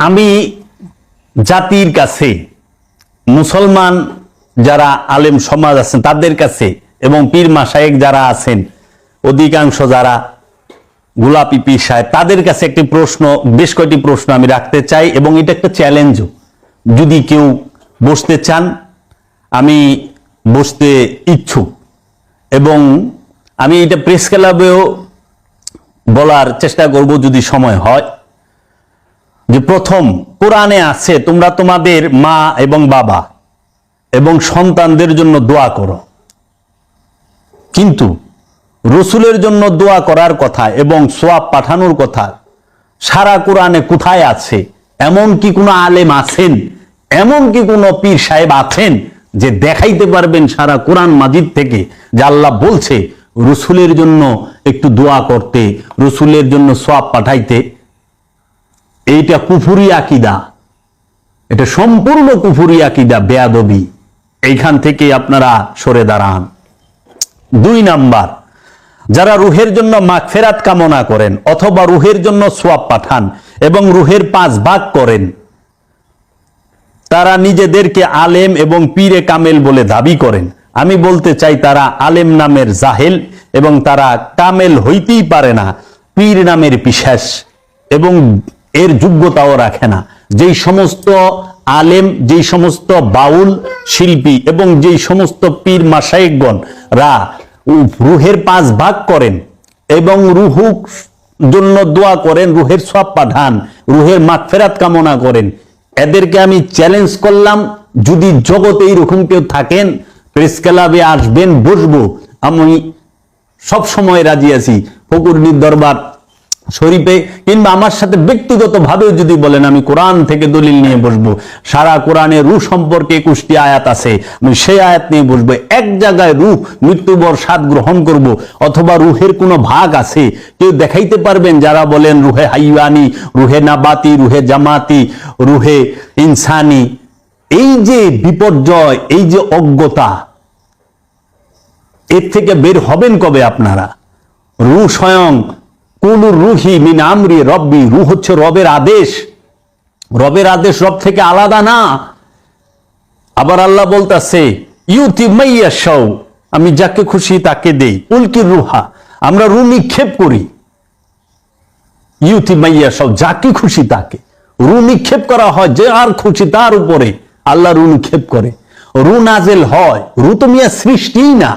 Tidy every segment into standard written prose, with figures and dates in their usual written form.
আমি জাতির কাছে, মুসলমান যারা আলেম সমাজ আছেন তাদের কাছে এবং পীর মাশায়েখ যারা আছেন, অধিকাংশ যারা গোলাপি পীর সাহেব, তাদের কাছে একটি প্রশ্ন, বেশ কয়েকটি প্রশ্ন আমি রাখতে চাই এবং এটা একটা চ্যালেঞ্জও। যদি কেউ বসতে চান, আমি বসতে ইচ্ছুক এবং আমি এটা প্রেস ক্লাবেও বলার চেষ্টা করব যদি সময় হয়। যে প্রথম, কোরআনে আছে তোমরা তোমাদের মা এবং বাবা এবং সন্তানদের জন্য দোয়া করো, কিন্তু রসুলের জন্য দোয়া করার কথা এবং সোয়াব পাঠানোর কথা সারা কোরআনে কোথায় আছে? এমন কি কোনো আলেম আছেন, এমন কি কোনো পীর সাহেব আছেন যে দেখাইতে পারবেন সারা কোরআন মাজিদ থেকে যে আল্লাহ বলছে রসুলের জন্য একটু দোয়া করতে, রসুলের জন্য সোয়াব পাঠাইতে? এইটা কুফুরি আকিদা, এটা সম্পূর্ণ কুফুরি আকিদা, বেয়াদবি। এইখান থেকে আপনারা সরে দাঁড়ান। 2 নাম্বার, যারা রুহের জন্য মাগফিরাত কামনা করেন অথবা রুহের জন্য সোয়াব পাঠান এবং রুহের 5 ভাগ করেন, তারা নিজেদেরকে আলেম এবং পীরে কামেল বলে দাবি করেন। আমি বলতে চাই তারা আলেম নামের জাহেল এবং তারা কামেল হইতেই পারে না, পীর নামের পিশাচ এবং এর যোগ্যতাও রাখে না। যেই সমস্ত আলেম, যেই সমস্ত বাউল শিল্পী এবং যেই সমস্ত পীর মাশায়েখগণ রা রুহের 5 ভাগ করেন এবং রুহুর জন্য দোয়া করেন, রুহের সওয়াব পাঠান, রুহের মাগফিরাত কামনা করেন, এদেরকে আমি চ্যালেঞ্জ করলাম, যদি জগতে এইরকম কেউ থাকেন প্রেস ক্লাবে আসবেন, বসবো। আমি সব সময় রাজি আছি ফকুরনির দরবার শরীফে, কিংবা আমার সাথে ব্যক্তিগত ভাবেও যদি বলেন, আমি কোরআন থেকে দলিল নিয়ে বসবো। সারা কোরআনে রূহ সম্পর্কে 21টি আয়াত আছে, আমি সেই আয়াত নিয়ে বসবো। এক জায়গায় রূহ মৃত্যুবর স্বাদ গ্রহণ করব, অথবা রুহের কোনো ভাগ আছে কেউ দেখাইতে পারবেন? যারা বলেন রুহে হাইওয়ানি, রুহে নাবাতি, রুহে জামাতি, রুহে ইনসানি, এই যে বিপর্যয়, এই যে অজ্ঞতা, এর থেকে বের হবেন কবে আপনারা? রূহ স্বয়ং কুলুর রুহি মিন আমরি রব্বি, রূহ হচ্ছে রবের আদেশ, রবের আদেশ রব থেকে আলাদা না। আবার আল্লাহ বলতেছে ইউতি মাইয়াশাউ, আমি যাকে খুশি তাকে দেই, উলকির রুহা, আমরা রূহ নিক্ষেপ করি। ইউতি মাইয়াশাউ, যাকে খুশি তাকে রূহ নিক্ষেপ করা হয়, যে আর খুশি তার উপরে আল্লাহ রূহ নিক্ষেপ করে। রূহ নাজেল হয়, রূহ তো মিয়া সৃষ্টিই না।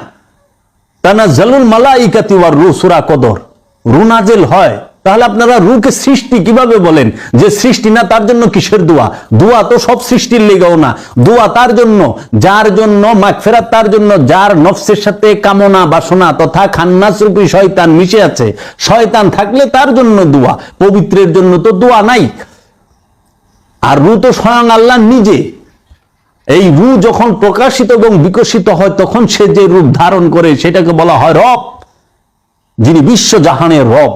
তানাজ্জালুল মালাইকাতু ওয়ার রূহ, সূরা কদর, রূহ নাজেল হয়। তাহলে আপনারা রূহকে সৃষ্টি কিভাবে বলেন? যে সৃষ্টি না তার জন্য কিসের দোয়া? দোয়া তো সব সৃষ্টির লেগেও না, দোয়া তার জন্য যার জন্য মাগফিরাত, তার জন্য যার নফসের সাথে কামনা বাসনা তথা খান্নাস রূপী শয়তান মিশে আছে। শয়তান থাকলে তার জন্য দোয়া, পবিত্রের জন্য তো দোয়া নাই। আর রূহ তো স্বয়ং আল্লাহ নিজে। এই রূহ যখন প্রকাশিত এবং বিকশিত হয় তখন সে যে রূপ ধারণ করে সেটাকে বলা হয় রব, যিনি বিশ্ব জাহানের রব।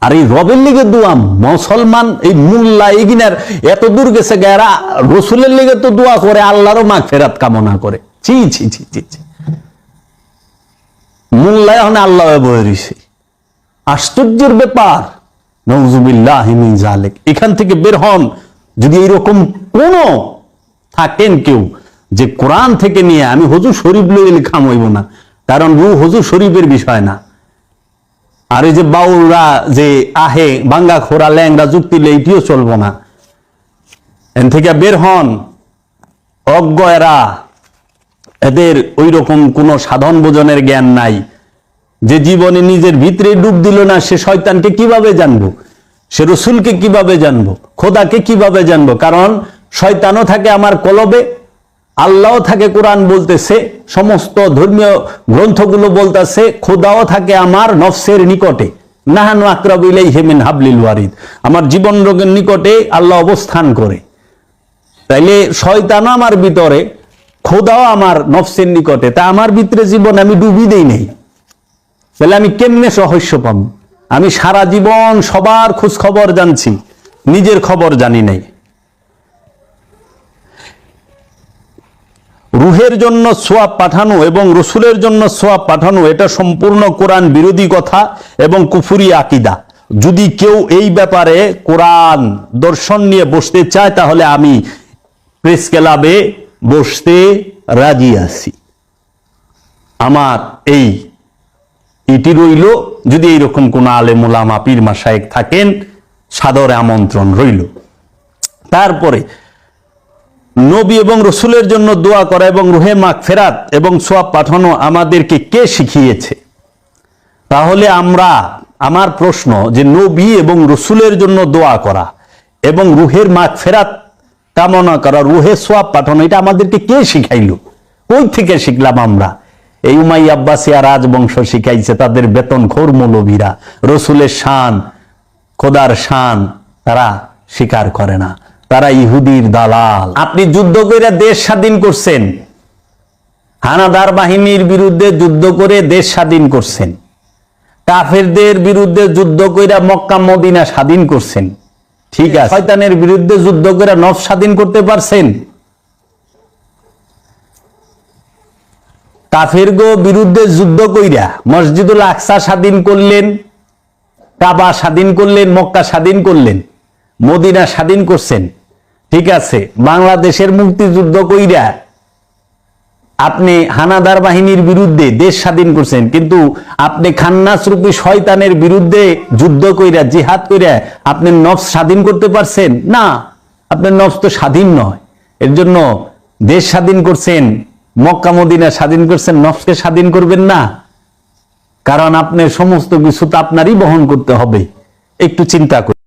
আর এই রবের লিগে দোয়া, মুসলমান এই মোল্লা এগিনার এত দূর গেছে গেরা রসুলের লিগে তো দোয়া করে, আল্লাহরও মাগফিরাত কামনা করে। ছি ছি ছি ছি ছি, মোল্লা এখন আল্লাহ বলে দিছে, আশ্চর্যের ব্যাপার। নাউযুবিল্লাহি মিন যালিক, এখান থেকে বের হন। যদি এইরকম কোন থাকেন কেউ যে কোরআন থেকে নিয়ে আমি হুজুর শরীফ লইলে লেখা হইব না, কারণ রূহ হুজুর শরীফের বিষয় না। আর এই যে বাউলরা যে আহে বাঙ্গা খোরা ল্যাংরা যুক্তি এইটিও চলবো না। এন থেকে বের হন। অজ্ঞ এরা, এদের ওই রকম কোন সাধন বোঝনের জ্ঞান নাই। যে জীবনে নিজের ভিতরে ডুব দিল না, সে শয়তানকে কিভাবে জানবো? সে রসুলকে কিভাবে জানবো? খোদাকে কিভাবে জানবো? কারণ শয়তানও থাকে আমার কলবে, আল্লাহও থাকে, কোরআন বলতেছে, সমস্ত ধর্মীয় গ্রন্থগুলো বলতেছে, খোদাও থাকে আমার নফসের নিকটে। নাহানু আকরাবু ইলাইহি মিন হাবলিল ওয়ারিদ, আমার জীবন রোগের নিকটে আল্লাহ অবস্থান করে। তাইলে শয়তানও আমার ভিতরে, খোদাও আমার নফসের নিকটে, তা আমার ভিতরে জীবন আমি ডুবি দেই নেই, তাহলে আমি কেমনে রহস্য পাব? আমি সারা জীবন সবার খোঁজ খবর জানছি, নিজের খবর জানি নাই। রুহের জন্য সোয়াব পাঠানো এবং রসুলের জন্য সোয়াব পাঠানো এটা সম্পূর্ণ কোরআন বিরোধী কথা এবং কুফরি আকিদা। যদি কেউ এই ব্যাপারে কোরআন দর্শন নিয়ে বসতে চায় তাহলে আমি প্রেস ক্লাবে বসতে রাজি আছি। আমার এটি রইল, যদি এইরকম কোন আলেম ওলামা পীর মাশায়েখ থাকেন সাদরে আমন্ত্রণ রইল। তারপরে নবী এবং রসুলের জন্য দোয়া করা এবং রুহে মাগফিরাত এবং সওয়াব পাঠানো আমাদেরকে কে শিখিয়েছে? তাহলে আমার প্রশ্ন যে নবী এবং রসুলের জন্য দোয়া করা এবং রুহের মাগফিরাত কামনা করা, রুহে সওয়াব পাঠানো, এটা আমাদেরকে কে শিখাইলো? কই থেকে শিখলাম আমরা? এই উমাইয়া আব্বাসিয়া রাজবংশ শিখাইছে, তাদের বেতনখোর মৌলভীরা। রসুলের শান, খোদার শান তারা স্বীকার করে না, তারা ইহুদির দালাল। আপনি যুদ্ধ করে দেশ স্বাধীন করছেন, হানাদার বাহিনীর বিরুদ্ধে যুদ্ধ করে দেশ স্বাধীন করছেন, কাফেরদের বিরুদ্ধে যুদ্ধ করে মক্কা মদিনা স্বাধীন করছেন, ঠিক আছে। শয়তানের বিরুদ্ধে যুদ্ধ করে নফস স্বাধীন করতে পারছেন? কাফেরগো বিরুদ্ধে যুদ্ধ কইরা মসজিদুল আকসা স্বাধীন করলেন, কাবা স্বাধীন করলেন, মক্কা স্বাধীন করলেন, মদিনা স্বাধীন করছেন, ঠিক আছে। বাংলাদেশের মুক্তিযুদ্ধ কইরা আপনি হানাদার বাহিনীর বিরুদ্ধে দেশ স্বাধীন করছেন, কিন্তু আপনি খান্নাস রূপী শয়তানের বিরুদ্ধে যুদ্ধ কইরা জিহাদ কইরা আপনি নফস স্বাধীন করতে পারছেন না? আপনার নফস তো স্বাধীন নয়। এর জন্য দেশ স্বাধীন করছেন, মক্কা মদিনা স্বাধীন করছেন, নফসকে স্বাধীন করবেন না? কারণ আপনার সমস্ত কিছু তো আপনারই বহন করতে হবে। একটু চিন্তা করুন।